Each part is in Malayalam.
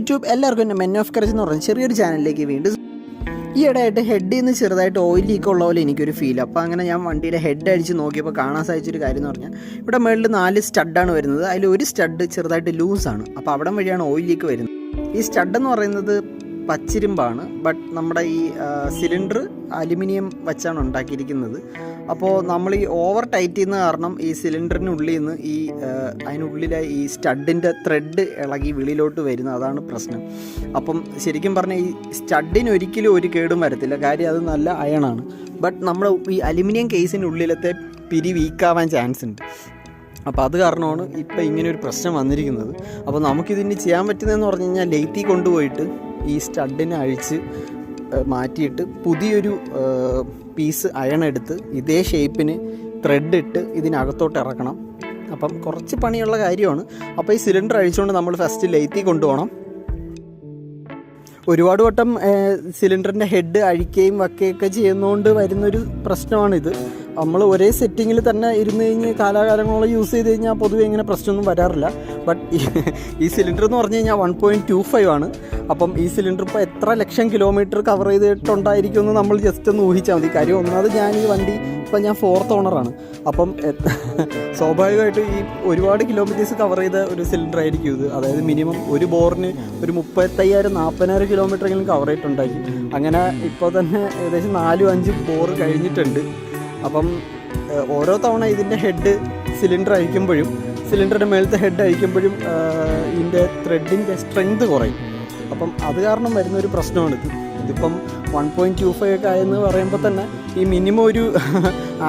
യൂട്യൂബ് എല്ലാവർക്കും എൻ്റെ മെൻ ഓഫ് കറേജ് എന്ന് പറഞ്ഞ ചെറിയൊരു ചാനലിലേക്ക് വീണ്ടും ഈ ഇടയായിട്ട് ഹെഡിൽ നിന്ന് ചെറുതായിട്ട് ഓയിൽ ലീക്ക് ഉള്ള പോലെ എനിക്കൊരു ഫീൽ. അപ്പോൾ അങ്ങനെ ഞാൻ വണ്ടിയുടെ ഹെഡ് അടിച്ച് നോക്കിയപ്പോൾ കാണാൻ സാധിച്ചൊരു കാര്യം എന്ന് പറഞ്ഞാൽ ഇവിടെ മുകളിൽ 4 സ്റ്റഡാണ് വരുന്നത്. അതിൽ ഒരു സ്റ്റഡ് ചെറുതായിട്ട് ലൂസാണ്. അപ്പോൾ അവിടം വഴിയാണ് ഓയിൽ ലീക്ക് വരുന്നത്. ഈ സ്റ്റഡ് എന്ന് പറയുന്നത് പച്ചിരുമ്പാണ്, ബട്ട് നമ്മുടെ ഈ സിലിണ്ടർ അലുമിനിയം വെച്ചാണ് ഉണ്ടാക്കിയിരിക്കുന്നത്. അപ്പോൾ നമ്മൾ ഈ ഓവർ ടൈറ്റ് ചെയ്യുന്ന കാരണം ഈ സിലിണ്ടറിനുള്ളിൽ നിന്ന് അതിനുള്ളിലെ ഈ സ്റ്റഡിൻ്റെ ത്രെഡ് ഇളകി വെളിയിലോട്ട് വരുന്നത്, അതാണ് പ്രശ്നം. അപ്പം ശരിക്കും പറഞ്ഞാൽ ഈ സ്റ്റഡിന് ഒരിക്കലും ഒരു കേടും വരത്തില്ല, കാര്യം അത് നല്ല അയണാണ്. ബട്ട് നമ്മൾ ഈ അലുമിനിയം കേസിൻ്റെ ഉള്ളിലത്തെ പിരി വീക്കാവാൻ ചാൻസ് ഉണ്ട്. അപ്പോൾ അത് കാരണമാണ് ഇപ്പോൾ ഇങ്ങനെയൊരു പ്രശ്നം വന്നിരിക്കുന്നത്. അപ്പോൾ നമുക്കിതിന് ചെയ്യാൻ പറ്റുന്നതെന്ന് പറഞ്ഞു കഴിഞ്ഞാൽ ലെയ്ത്തിൽ കൊണ്ടുപോയിട്ട് ഈ സ്റ്റഡിനെ അഴിച്ച് മാറ്റിയിട്ട് പുതിയൊരു പീസ് അയണെടുത്ത് ഇതേ ഷേപ്പിന് ത്രെഡ് ഇട്ട് ഇതിനകത്തോട്ട് ഇറക്കണം. അപ്പം കുറച്ച് പണിയുള്ള കാര്യമാണ്. അപ്പോൾ ഈ സിലിണ്ടർ അഴിച്ചുകൊണ്ട് നമ്മൾ ഫസ്റ്റ് ലെയ്ത്തിൽ കൊണ്ടുപോകണം. ഒരുപാട് വട്ടം സിലിണ്ടറിൻ്റെ ഹെഡ് അഴിക്കുകയും വയ്ക്കുകയൊക്കെ ചെയ്യുന്നതുകൊണ്ട് വരുന്നൊരു പ്രശ്നമാണിത്. നമ്മൾ ഒരേ സെറ്റിങ്ങിൽ തന്നെ ഇരുന്ന് കഴിഞ്ഞ് കാലാകാലങ്ങളോളം യൂസ് ചെയ്ത് കഴിഞ്ഞാൽ പൊതുവെ ഇങ്ങനെ പ്രശ്നമൊന്നും വരാറില്ല. ബട്ട് ഈ സിലിണ്ടർ എന്ന് പറഞ്ഞു കഴിഞ്ഞാൽ 1.25 ആണ്. അപ്പം ഈ സിലിണ്ടർ ഇപ്പോൾ എത്ര ലക്ഷം കിലോമീറ്റർ കവർ ചെയ്തിട്ടുണ്ടായിരിക്കുമെന്ന് നമ്മൾ ജസ്റ്റ് ഒന്ന് ഊഹിച്ചാൽ മതി. കാര്യം ഒന്നാമത് ഞാൻ ഈ വണ്ടി ഇപ്പം ഞാൻ 4th ഓണറാണ്. അപ്പം സ്വാഭാവികമായിട്ടും ഈ ഒരുപാട് കിലോമീറ്റേഴ്സ് കവർ ചെയ്ത ഒരു സിലിണ്ടർ ആയിരിക്കും ഇത്. അതായത് മിനിമം ഒരു ബോറിന് ഒരു 35,000-40,000 കിലോമീറ്ററെങ്കിലും കവർ ചെയ്തിട്ടുണ്ടായിരിക്കും. അങ്ങനെ ഇപ്പോൾ തന്നെ ഏകദേശം 4-5 ബോറ് കഴിഞ്ഞിട്ടുണ്ട്. അപ്പം ഓരോ തവണ ഇതിൻ്റെ ഹെഡ് സിലിണ്ടർ അഴിക്കുമ്പോഴും സിലിണ്ടറിൻ്റെ മേളത്തെ ഹെഡ് അഴിക്കുമ്പോഴും ഇതിൻ്റെ ത്രെഡിൻ്റെ സ്ട്രെങ്ത് കുറയും. അപ്പം അത് കാരണം വരുന്നൊരു പ്രശ്നമാണിത്. ഇതിപ്പം 1.25 ഒക്കെ ആയെന്ന് പറയുമ്പോൾ തന്നെ ഈ മിനിമം ഒരു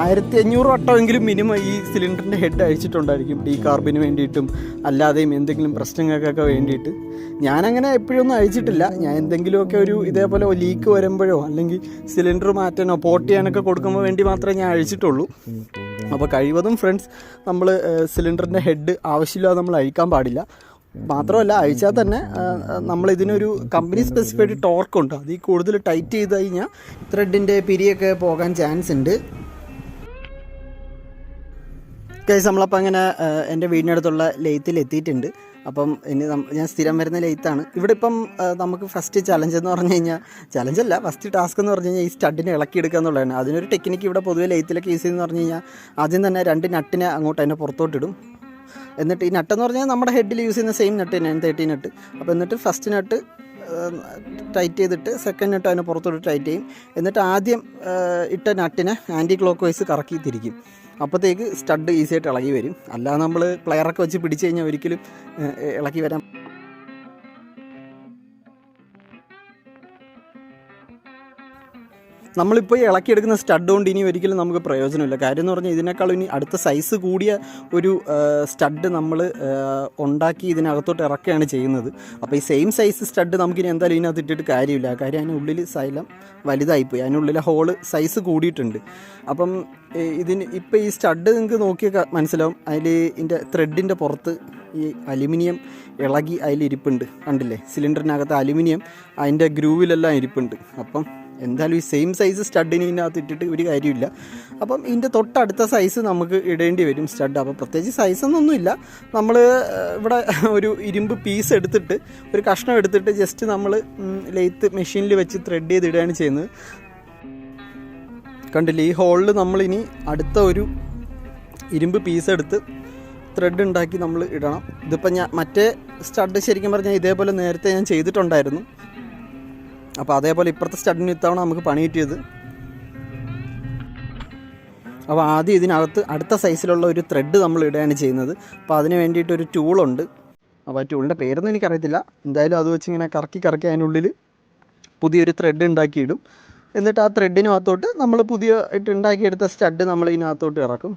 1500 വട്ടമെങ്കിലും മിനിമം ഈ സിലിണ്ടറിൻ്റെ ഹെഡ് അഴിച്ചിട്ടുണ്ടായിരിക്കും, ഡീകാർബിന് വേണ്ടിയിട്ടും അല്ലാതെയും എന്തെങ്കിലും പ്രശ്നങ്ങൾക്കൊക്കെ വേണ്ടിയിട്ട്. ഞാനങ്ങനെ എപ്പോഴൊന്നും അഴിച്ചിട്ടില്ല. ഞാൻ എന്തെങ്കിലുമൊക്കെ ഒരു ഇതേപോലെ ലീക്ക് വരുമ്പോഴോ അല്ലെങ്കിൽ സിലിണ്ടർ മാറ്റാനോ പോർട്ട് ചെയ്യാനൊക്കെ കൊടുക്കുമ്പോൾ വേണ്ടി മാത്രമേ ഞാൻ അഴിച്ചിട്ടുള്ളൂ. അപ്പോൾ കഴിവതും ഫ്രണ്ട്സ് നമ്മൾ സിലിണ്ടറിൻ്റെ ഹെഡ് ആവശ്യമില്ലാതെ നമ്മൾ അഴിക്കാൻ പാടില്ല. മാത്രമല്ല അഴിച്ചാൽ തന്നെ നമ്മളിതിനൊരു കമ്പനി സ്പെസിഫൈഡ് ടോർക്കുണ്ട്. അതിൽ കൂടുതൽ ടൈറ്റ് ചെയ്ത് കഴിഞ്ഞാൽ ത്രെഡിൻ്റെ പിരിയൊക്കെ പോകാൻ ചാൻസ് ഉണ്ട്. കേസ് നമ്മളപ്പോൾ അങ്ങനെ എൻ്റെ വീടിനടുത്തുള്ള ലെയ്ത്തിൽ എത്തിയിട്ടുണ്ട്. അപ്പം ഇനി ഞാൻ സ്ഥിരം വരുന്ന ലെയ്ത്താണ്. ഇവിടെ ഇപ്പം നമുക്ക് ഫസ്റ്റ് ചലഞ്ച് എന്ന് പറഞ്ഞു കഴിഞ്ഞാൽ, ചലഞ്ചല്ല, ഫസ്റ്റ് ടാസ്ക് എന്ന് പറഞ്ഞു കഴിഞ്ഞാൽ ഈ സ്റ്റഡിനെ ഇളക്കിയെടുക്കുക എന്നുള്ളതാണ്. അതിനൊരു ടെക്നിക്ക് ഇവിടെ പൊതുവെ ലെയ്ത്തിലൊക്കെ യൂസ് ചെയ്യുന്നതെന്ന് പറഞ്ഞു കഴിഞ്ഞാൽ ആദ്യം തന്നെ 2 നട്ടിനെ അങ്ങോട്ട് അതിൻ്റെ പുറത്തോട്ടിടും. എന്നിട്ട് ഈ നട്ടെന്ന് പറഞ്ഞാൽ നമ്മുടെ ഹെഡിൽ യൂസ് ചെയ്യുന്ന സെയിം നട്ട് തന്നെയാണ്, 30 നട്ട്. അപ്പോൾ എന്നിട്ട് ഫസ്റ്റ് നട്ട് ടൈറ്റ് ചെയ്തിട്ട് സെക്കൻഡ് നട്ട് അതിന് പുറത്തോട്ട് ടൈറ്റ് ചെയ്യും. എന്നിട്ട് ആദ്യം ഇട്ട നട്ടിനെ ആൻറ്റി ക്ലോക്ക് വൈസ് കറക്കി തിരിക്കും. അപ്പോഴത്തേക്ക് സ്റ്റഡ് ഈസിയായിട്ട് ഇളകി വരും. അല്ലാതെ നമ്മൾ പ്ലെയറൊക്കെ വെച്ച് പിടിച്ച് കഴിഞ്ഞാൽ ഒരിക്കലും ഇളക്കി വരാൻ. നമ്മളിപ്പോൾ ഇളക്കിയെടുക്കുന്ന സ്റ്റഡ് കൊണ്ട് ഇനി ഒരിക്കലും നമുക്ക് പ്രയോജനമില്ല. കാര്യം എന്ന് പറഞ്ഞാൽ ഇതിനേക്കാളും ഇനി അടുത്ത സൈസ് കൂടിയ ഒരു സ്റ്റഡ് നമ്മൾ ഉണ്ടാക്കി ഇതിനകത്തോട്ട് ഇറക്കുകയാണ് ചെയ്യുന്നത്. അപ്പോൾ ഈ സെയിം സൈസ് സ്റ്റഡ് നമുക്കിനി എന്തായാലും ഇതിനകത്ത് ഇട്ടിട്ട് കാര്യമില്ല. കാര്യം അതിനുള്ളിൽ സൈലം വലുതായിപ്പോയി, അതിനുള്ളിലെ ഹോള് സൈസ് കൂടിയിട്ടുണ്ട്. അപ്പം ഇപ്പോൾ ഈ സ്റ്റഡ് നിങ്ങൾക്ക് നോക്കിയാൽ മനസ്സിലാവും, അതിൽ ഇതിൻ്റെ ത്രെഡിൻ്റെ പുറത്ത് ഈ അലുമിനിയം ഇളകി അതിലിരിപ്പുണ്ട്. കണ്ടില്ലേ, സിലിണ്ടറിനകത്ത് അലുമിനിയം അതിൻ്റെ ഗ്രൂവിലെല്ലാം ഇരിപ്പുണ്ട്. അപ്പം എന്തായാലും ഈ സെയിം സൈസ് സ്റ്റഡിന് ഇതിനകത്ത് ഇട്ടിട്ട് ഒരു കാര്യമില്ല. അപ്പം ഇതിൻ്റെ തൊട്ടടുത്ത സൈസ് നമുക്ക് ഇടേണ്ടി വരും സ്റ്റഡ്. അപ്പോൾ പ്രത്യേകിച്ച് സൈസൊന്നുമില്ല. നമ്മൾ ഇവിടെ ഒരു ഇരുമ്പ് പീസ് എടുത്തിട്ട്, ഒരു കഷ്ണം എടുത്തിട്ട് ജസ്റ്റ് നമ്മൾ ലെയ്ത്ത് മെഷീനിൽ വെച്ച് ത്രെഡ് ചെയ്ത് ഇടുകയാണ് ചെയ്യുന്നത്. കണ്ടില്ലേ, ഈ ഹോളിൽ നമ്മളിനി അടുത്ത ഒരു ഇരുമ്പ് പീസ് എടുത്ത് ത്രെഡ് ഉണ്ടാക്കി നമ്മൾ ഇടണം. ഇതിപ്പോൾ ഞാൻ മറ്റേ സ്റ്റഡ് ശരിക്കും പറഞ്ഞാൽ ഇതേപോലെ നേരത്തെ ഞാൻ ചെയ്തിട്ടുണ്ടായിരുന്നു. അപ്പോൾ അതേപോലെ ഇപ്പുറത്തെ സ്റ്റഡിന് ഇത്തവണ നമുക്ക് പണി കിട്ടിയത്. അപ്പോൾ ആദ്യം ഇതിനകത്ത് അടുത്ത സൈസിലുള്ള ഒരു ത്രെഡ് നമ്മൾ ഇടുകയാണ് ചെയ്യുന്നത്. അപ്പോൾ അതിന് വേണ്ടിയിട്ടൊരു ടൂളുണ്ട്. അപ്പോൾ ആ ടൂളിൻ്റെ പേരൊന്നും എനിക്കറിയത്തില്ല. എന്തായാലും അത് വെച്ച് ഇങ്ങനെ കറക്കി അതിനുള്ളിൽ പുതിയൊരു ത്രെഡ് ഉണ്ടാക്കിയിടും. എന്നിട്ട് ആ ത്രെഡിനകത്തോട്ട് നമ്മൾ പുതിയ ആയിട്ട് ഉണ്ടാക്കിയെടുത്ത സ്റ്റഡ് നമ്മൾ ഇതിനകത്തോട്ട് ഇറക്കും.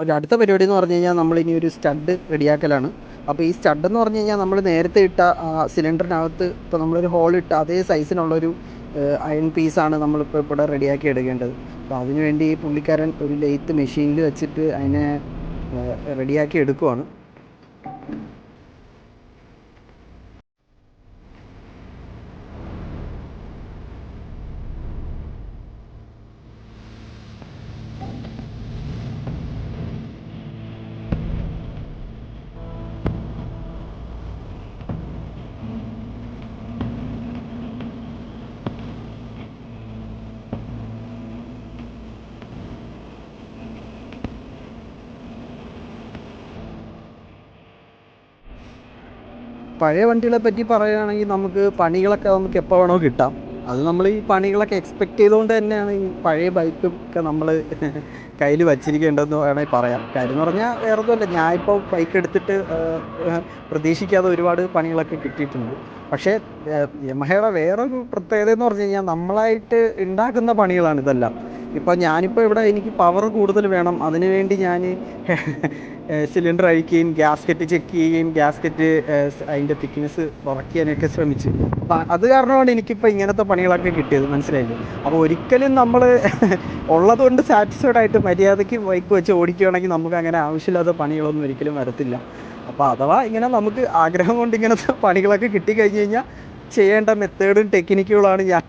ഒരു അടുത്ത പരിപാടി എന്ന് പറഞ്ഞു കഴിഞ്ഞാൽ നമ്മളിനി ഒരു സ്റ്റഡ് റെഡിയാക്കലാണ്. അപ്പോൾ ഈ സ്റ്റഡ് എന്ന് പറഞ്ഞു കഴിഞ്ഞാൽ നമ്മൾ നേരത്തെ ഇട്ട സിലിണ്ടറിനകത്ത് ഇപ്പോൾ നമ്മളൊരു ഹോൾ ഇട്ട അതേ സൈസിനുള്ളൊരു അയൺ പീസാണ് നമ്മളിപ്പോൾ ഇവിടെ റെഡിയാക്കി എടുക്കേണ്ടത്. അപ്പോൾ അതിനുവേണ്ടി പുള്ളിക്കാരൻ ഒരു ലെയ്ത്ത് മെഷീനിൽ വെച്ചിട്ട് അതിനെ റെഡിയാക്കി എടുക്കുവാണ്. പഴയ വണ്ടികളെ പറ്റി പറയുകയാണെങ്കിൽ നമുക്ക് പണികളൊക്കെ നമുക്ക് എപ്പോൾ വേണോ കിട്ടാം. അത് നമ്മൾ ഈ പണികളൊക്കെ എക്സ്പെക്റ്റ് ചെയ്തുകൊണ്ട് തന്നെയാണ് ഈ പഴയ ബൈക്കൊക്കെ നമ്മൾ കയ്യിൽ വച്ചിരിക്കേണ്ടതെന്ന് വേണമെങ്കിൽ പറയാം. കാര്യം എന്ന് പറഞ്ഞാൽ വേറെ ഒന്നുമല്ല, ഞാനിപ്പോൾ ബൈക്ക് എടുത്തിട്ട് പ്രതീക്ഷിക്കാതെ ഒരുപാട് പണികളൊക്കെ കിട്ടിയിട്ടുണ്ട്. പക്ഷേ യമഹയുടെ വേറൊരു പ്രത്യേകത എന്ന് പറഞ്ഞു കഴിഞ്ഞാൽ നമ്മളായിട്ട് ഉണ്ടാക്കുന്ന പണികളാണ് ഇതെല്ലാം. ഇപ്പോൾ ഞാനിപ്പോൾ ഇവിടെ എനിക്ക് പവർ കൂടുതൽ വേണം, അതിനു വേണ്ടി ഞാൻ സിലിണ്ടർ അഴിക്കുകയും ഗ്യാസ്കറ്റ് ചെക്ക് ചെയ്യുകയും ഗ്യാസ്കറ്റ് അതിൻ്റെ തിക്നെസ് കുറയ്ക്കാനൊക്കെ ശ്രമിച്ചു. അപ്പം അത് കാരണമാണ് എനിക്കിപ്പോൾ ഇങ്ങനത്തെ പണികളൊക്കെ കിട്ടിയത്, മനസ്സിലായില്ലേ? അപ്പോൾ ഒരിക്കലും നമ്മൾ ഉള്ളതുകൊണ്ട് സാറ്റിസ്ഫൈഡ് ആയിട്ട് മര്യാദയ്ക്ക് ബൈക്ക് വെച്ച് ഓടിക്കുകയാണെങ്കിൽ നമുക്ക് അങ്ങനെ ആവശ്യമില്ലാത്ത പണികളൊന്നും ഒരിക്കലും വരത്തില്ല. അപ്പോൾ അഥവാ ഇങ്ങനെ നമുക്ക് ആഗ്രഹം കൊണ്ട് ഇങ്ങനത്തെ പണികളൊക്കെ കിട്ടിക്കഴിഞ്ഞ് കഴിഞ്ഞാൽ ചെയ്യേണ്ട മെത്തേഡും ടെക്നിക്കുകളാണ് ഞാൻ.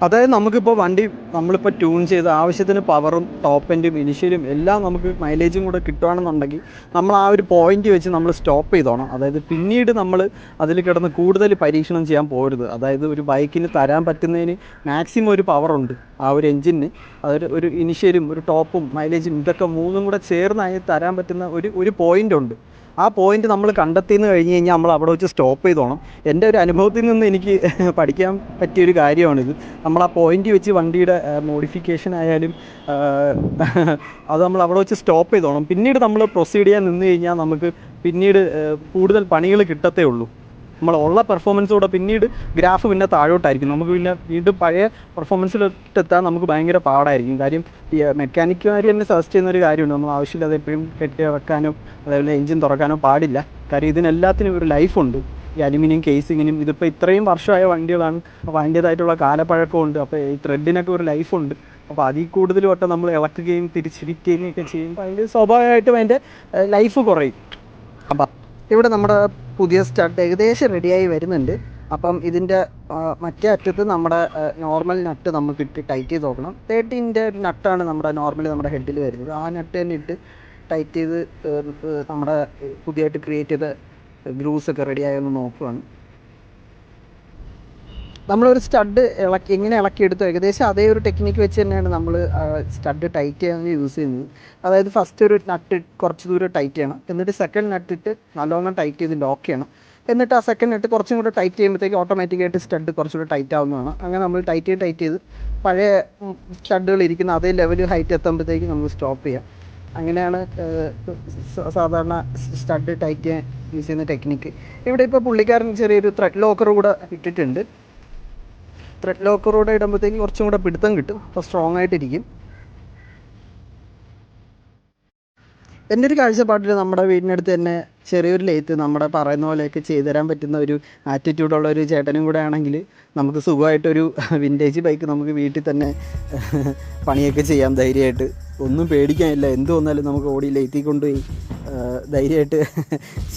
അതായത് നമുക്കിപ്പോൾ വണ്ടി നമ്മളിപ്പോൾ ട്യൂൺ ചെയ്ത് ആവശ്യത്തിന് പവറും ടോപ്പ് എൻഡും ഇനിഷ്യലും എല്ലാം നമുക്ക് മൈലേജും കൂടെ കിട്ടുകയാണെന്നുണ്ടെങ്കിൽ നമ്മൾ ആ ഒരു പോയിന്റ് വെച്ച് നമ്മൾ സ്റ്റോപ്പ് ചെയ്തോണം. അതായത് പിന്നീട് നമ്മൾ അതിൽ കിടന്ന് കൂടുതൽ പരീക്ഷണം ചെയ്യാൻ പോകരുത്. അതായത് ഒരു ബൈക്കിന് തരാൻ പറ്റുന്നതിന് മാക്സിമം ഒരു പവറുണ്ട് ആ ഒരു എൻജിന്. അതൊരു ഒരു ഇനിഷ്യലും ഒരു ടോപ്പും മൈലേജും ഇതൊക്കെ മൂന്നും കൂടെ ചേർന്നായി തരാൻ പറ്റുന്ന ഒരു പോയിൻ്റ് ഉണ്ട്. ആ പോയിന്റ് നമ്മൾ കണ്ടെത്തിയെന്ന് കഴിഞ്ഞ് കഴിഞ്ഞാൽ നമ്മൾ അവിടെ വെച്ച് സ്റ്റോപ്പ് ചെയ്തോണം. എൻ്റെ ഒരു അനുഭവത്തിൽ നിന്ന് എനിക്ക് പഠിക്കാൻ പറ്റിയൊരു കാര്യമാണിത്. നമ്മൾ ആ പോയിന്റ് വെച്ച് വണ്ടിയുടെ മോഡിഫിക്കേഷൻ ആയാലും അത് നമ്മൾ അവിടെ വെച്ച് സ്റ്റോപ്പ് ചെയ്തോണം. പിന്നീട് നമ്മൾ പ്രൊസീഡ് ചെയ്യാൻ നിന്ന് കഴിഞ്ഞാൽ നമുക്ക് പിന്നീട് കൂടുതൽ പണികൾ കിട്ടത്തേ ഉള്ളൂ. നമ്മളുള്ള പെർഫോമൻസോടെ പിന്നീട് ഗ്രാഫ് പിന്നെ താഴോട്ടായിരിക്കും. നമുക്ക് പിന്നെ വീണ്ടും പഴയ പെർഫോമൻസിലെത്താൻ നമുക്ക് ഭയങ്കര പാടായിരിക്കും. കാര്യം ഈ മെക്കാനിക്കുമാർ തന്നെ സജസ്റ്റ് ചെയ്യുന്നൊരു കാര്യമുണ്ട്, നമ്മൾ ആവശ്യമില്ലാതെ എപ്പോഴും കെട്ടി വെക്കാനോ അതേപോലെ എഞ്ചിൻ തുറക്കാനോ പാടില്ല. കാര്യം ഇതിനെല്ലാത്തിനും ഒരു ലൈഫുണ്ട്. ഈ അലുമിനിയം കേസിങ്ങിനും ഇതിപ്പോൾ ഇത്രയും വർഷമായ വണ്ടികളാണ്, അപ്പോൾ അതിൻ്റേതായിട്ടുള്ള കാലപ്പഴക്കമുണ്ട്. അപ്പോൾ ഈ ത്രെഡിനൊക്കെ ഒരു ലൈഫുണ്ട്. അപ്പോൾ അതിൽ കൂടുതൽ വട്ടം നമ്മൾ ഇളക്കുകയും തിരിച്ചിരിക്കുകയും ഒക്കെ ചെയ്യുമ്പോൾ അതിൻ്റെ സ്വാഭാവികമായിട്ടും അതിൻ്റെ ലൈഫ് കുറയും. അപ്പം ഇവിടെ നമ്മുടെ പുതിയ സ്റ്റഡ് ഏകദേശം റെഡിയായി വരുന്നുണ്ട്. അപ്പം ഇതിൻ്റെ മറ്റേ അറ്റത്ത് നമ്മുടെ നോർമൽ നട്ട് നമുക്ക് ഇട്ട് ടൈറ്റ് ചെയ്ത് നോക്കണം. 13-ൻ്റെ ഒരു നട്ടാണ് നമ്മുടെ നോർമലി നമ്മുടെ ഹെഡിൽ വരുന്നത്. ആ നട്ട് തന്നെ ഇട്ട് ടൈറ്റ് ചെയ്ത് നമ്മുടെ പുതിയതായിട്ട് ക്രിയേറ്റ് ചെയ്ത ഗ്രൂസൊക്കെ റെഡിയായെന്ന് നോക്കുകയാണ്. നമ്മളൊരു സ്റ്റഡ് എങ്ങനെ ഇളക്കിയെടുത്തോ ഏകദേശം അതേ ഒരു ടെക്നിക്ക് വെച്ച് തന്നെയാണ് നമ്മൾ സ്റ്റഡ് ടൈറ്റ് ചെയ്യാൻ യൂസ് ചെയ്യുന്നത്. അതായത് ഫസ്റ്റ് ഒരു നട്ട് കുറച്ച് ദൂരം ടൈറ്റ് ചെയ്യണം, എന്നിട്ട് സെക്കൻഡ് നട്ടിട്ട് നല്ലോണം ടൈറ്റ് ചെയ്ത് ലോക്ക് ചെയ്യണം. എന്നിട്ട് ആ സെക്കൻഡ് നട്ട് കുറച്ചും കൂടെ ടൈറ്റ് ചെയ്യുമ്പോഴത്തേക്ക് ഓട്ടോമാറ്റിക്കായിട്ട് സ്റ്റഡ് കുറച്ചുകൂടെ ടൈറ്റ് ആവുന്നതാണ്. അങ്ങനെ നമ്മൾ ടൈറ്റ് ചെയ്ത് പഴയ സ്റ്റഡുകൾ ഇരിക്കുന്ന അതേ ലെവൽ ഹൈറ്റ് എത്തുമ്പോഴത്തേക്ക് നമുക്ക് സ്റ്റോപ്പ് ചെയ്യാം. അങ്ങനെയാണ് സാധാരണ സ്റ്റഡ് ടൈറ്റ് ചെയ്യാൻ യൂസ് ചെയ്യുന്ന ടെക്നിക്ക്. ഇവിടെ ഇപ്പോൾ പുള്ളിക്കാരൻ ചെറിയൊരു ത്രെഡ് ലോക്കർ കൂടെ ഇട്ടിട്ടുണ്ട്. ത്രെഡ് ലോക്കറോടെ ഇടുമ്പോഴത്തേക്ക് കുറച്ചും കൂടെ പിടുത്തം കിട്ടും, അപ്പോൾ സ്ട്രോങ് ആയിട്ടിരിക്കും. എൻ്റെ ഒരു കാഴ്ചപ്പാട്ടിൽ നമ്മുടെ വീടിനടുത്ത് തന്നെ ചെറിയൊരു ലെയ്ത്ത് നമ്മുടെ പറയുന്ന പോലെയൊക്കെ ചെയ്തു തരാൻ പറ്റുന്ന ഒരു ആറ്റിറ്റ്യൂഡുള്ള ഒരു ചേട്ടനും കൂടെ ആണെങ്കിൽ നമുക്ക് സുഖമായിട്ടൊരു വിൻറ്റേജ് ബൈക്ക് നമുക്ക് വീട്ടിൽ തന്നെ പണിയൊക്കെ ചെയ്യാം ധൈര്യമായിട്ട്. ഒന്നും പേടിക്കാനില്ല, എന്ത് വന്നാലും നമുക്ക് ഓടി ലെയ്ത്തിൽ കൊണ്ടുപോയി ധൈര്യമായിട്ട്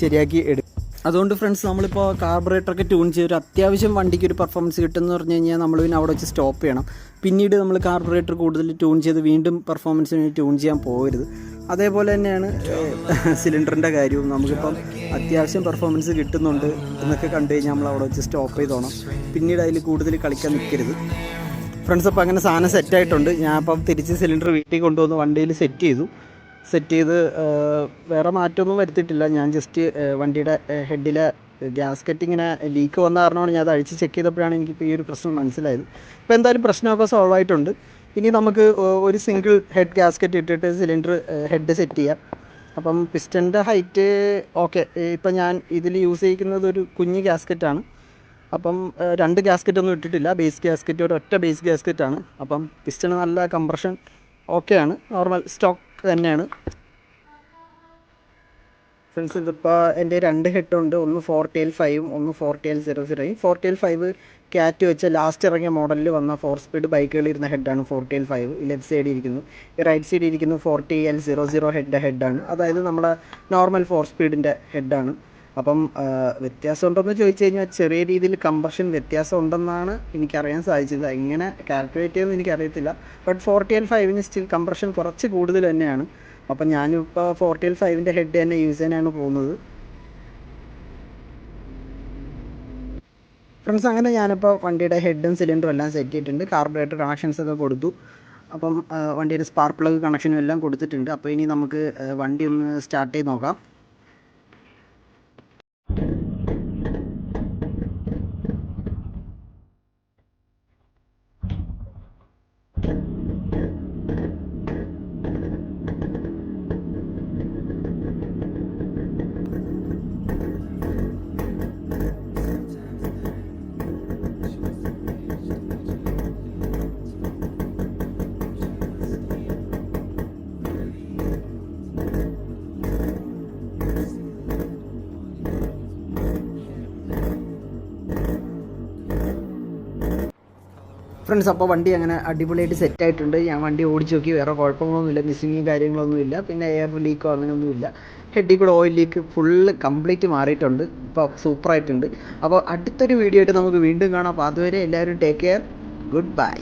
ശരിയാക്കി എടുക്കും. അതുകൊണ്ട് ഫ്രണ്ട്സ്, നമ്മളിപ്പോൾ കാർബറേറ്ററൊക്കെ ട്യൂൺ ചെയ്ത് ഒരു അത്യാവശ്യം വണ്ടിക്ക് ഒരു പെർഫോമൻസ് കിട്ടുമെന്ന് പറഞ്ഞു കഴിഞ്ഞാൽ നമ്മൾ പിന്നെ അവിടെ വെച്ച് സ്റ്റോപ്പ് ചെയ്യണം. പിന്നീട് നമ്മൾ കാർബറേറ്റർ കൂടുതൽ ട്യൂൺ ചെയ്ത് വീണ്ടും പെർഫോമൻസിന് വേണ്ടി ട്യൂൺ ചെയ്യാൻ പോകരുത്. അതേപോലെ തന്നെയാണ് സിലിണ്ടറിൻ്റെ കാര്യവും. നമുക്കിപ്പം അത്യാവശ്യം പെർഫോമൻസ് കിട്ടുന്നുണ്ട് എന്നൊക്കെ കണ്ടു കഴിഞ്ഞാൽ നമ്മൾ അവിടെ വെച്ച് സ്റ്റോപ്പ് ചെയ്തോണം. പിന്നീട് അതിൽ കൂടുതൽ കളിക്കാൻ നിൽക്കരുത് ഫ്രണ്ട്സ്. അപ്പോൾ അങ്ങനെ സാധനം സെറ്റായിട്ടുണ്ട്. ഞാൻ അപ്പം തിരിച്ച് സിലിണ്ടർ വീട്ടിൽ കൊണ്ടുവന്ന് വണ്ടിയിൽ സെറ്റ് ചെയ്ത് വേറെ മാറ്റമൊന്നും വരുത്തിയിട്ടില്ല. ഞാൻ ജസ്റ്റ് വണ്ടിയുടെ ഹെഡിലെ ഗ്യാസ്കറ്റ് ഇങ്ങനെ ലീക്ക് വന്ന കാരണമാണ് ഞാൻ അത് അഴിച്ച് ചെക്ക് ചെയ്തപ്പോഴാണ് എനിക്കിപ്പോൾ ഈ ഒരു പ്രശ്നം മനസ്സിലായത്. ഇപ്പോൾ എന്തായാലും പ്രശ്നമൊക്കെ സോൾവ് ആയിട്ടുണ്ട്. ഇനി നമുക്ക് ഒരു സിംഗിൾ ഹെഡ് ഗ്യാസ്കറ്റ് ഇട്ടിട്ട് സിലിണ്ടർ ഹെഡ് സെറ്റ് ചെയ്യാം. അപ്പം പിസ്റ്റൻ്റെ ഹൈറ്റ് ഓക്കെ. ഇപ്പം ഞാൻ ഇതിൽ യൂസ് ചെയ്യിക്കുന്നത് ഒരു കുഞ്ഞ് ഗ്യാസ്കറ്റാണ്. അപ്പം 2 ഗ്യാസ്കറ്റൊന്നും ഇട്ടിട്ടില്ല, ബേസ് ഗ്യാസ്കറ്റ് ഒരൊറ്റ ബേസ് ഗ്യാസ്കറ്റാണ്. അപ്പം പിസ്റ്റണ് നല്ല കംപ്രഷൻ ഓക്കെയാണ്, നോർമൽ സ്റ്റോക്ക് തന്നെയാണ്. ഫ്രണ്ട്സ് ഇതിപ്പോൾ എൻ്റെ 2 ഹെഡുണ്ട്. ഒന്ന് 4TL5 ഒന്ന് 4TL00. 4TL5 ക്യാറ്റ് വെച്ച ലാസ്റ്റ് ഇറങ്ങിയ മോഡലിൽ വന്ന 4 സ്പീഡ് ബൈക്കുകളിൽ ഇരുന്ന ഹെഡാണ് 4TL5. ലെഫ്റ്റ് സൈഡിൽ ഇരിക്കുന്നു. ഈ റൈറ്റ് സൈഡിൽ ഇരിക്കുന്നു 4TL00 ഹെഡാണ്. അതായത് നമ്മുടെ നോർമൽ 4 സ്പീഡിൻ്റെ ഹെഡാണ്. അപ്പം വ്യത്യാസം ഉണ്ടോയെന്ന് ചോദിച്ചു കഴിഞ്ഞാൽ ചെറിയ രീതിയിൽ കമ്പഷൻ വ്യത്യാസം ഉണ്ടെന്നാണ് എനിക്കറിയാൻ സാധിച്ചത്. എങ്ങനെ കാൽക്കുലേറ്റ് ചെയ്യുമെന്ന് എനിക്കറിയത്തില്ല. ബട്ട് 4TL5 സ്റ്റിൽ കംപ്രഷൻ കുറച്ച് കൂടുതൽ തന്നെയാണ്. അപ്പം ഞാനിപ്പോൾ 4TL5 ഹെഡ് തന്നെ യൂസ് ചെയ്യാനാണ് പോകുന്നത്. ഫ്രണ്ട്സ്, അങ്ങനെ ഞാനിപ്പോൾ വണ്ടിയുടെ ഹെഡും സിലിണ്ടറും എല്ലാം സെറ്റ് ചെയ്തിട്ടുണ്ട്. കാർബറേറ്റർ കണക്ഷൻസ് ഒക്കെ കൊടുത്തു. അപ്പം വണ്ടിയുടെ സ്പാർക്ക് പ്ലഗ് കണക്ഷനും എല്ലാം കൊടുത്തിട്ടുണ്ട്. അപ്പോൾ ഇനി നമുക്ക് വണ്ടി ഒന്ന് സ്റ്റാർട്ട് ചെയ്ത് നോക്കാം. ഫ്രണ്ട്സ്, അപ്പോൾ വണ്ടി അങ്ങനെ അടിപൊളിയായിട്ട് സെറ്റായിട്ടുണ്ട്. ഞാൻ വണ്ടി ഓടിച്ച് നോക്കി, വേറെ കുഴപ്പങ്ങളൊന്നുമില്ല, മിസ്സിങ്ങും കാര്യങ്ങളൊന്നുമില്ല, പിന്നെ എയർ ലീക്കോ അങ്ങനെയൊന്നുമില്ല. ഹെഡിൽ കൂടെ ഓയിൽ ലീക്ക് ഫുള്ള് കംപ്ലീറ്റ് മാറിയിട്ടുണ്ട്. ഇപ്പോൾ സൂപ്പറായിട്ടുണ്ട്. അപ്പോൾ അടുത്തൊരു വീഡിയോ ആയിട്ട് നമുക്ക് വീണ്ടും കാണാം. അപ്പോൾ അതുവരെ എല്ലാവരും ടേക്ക് കെയർ. Good bye.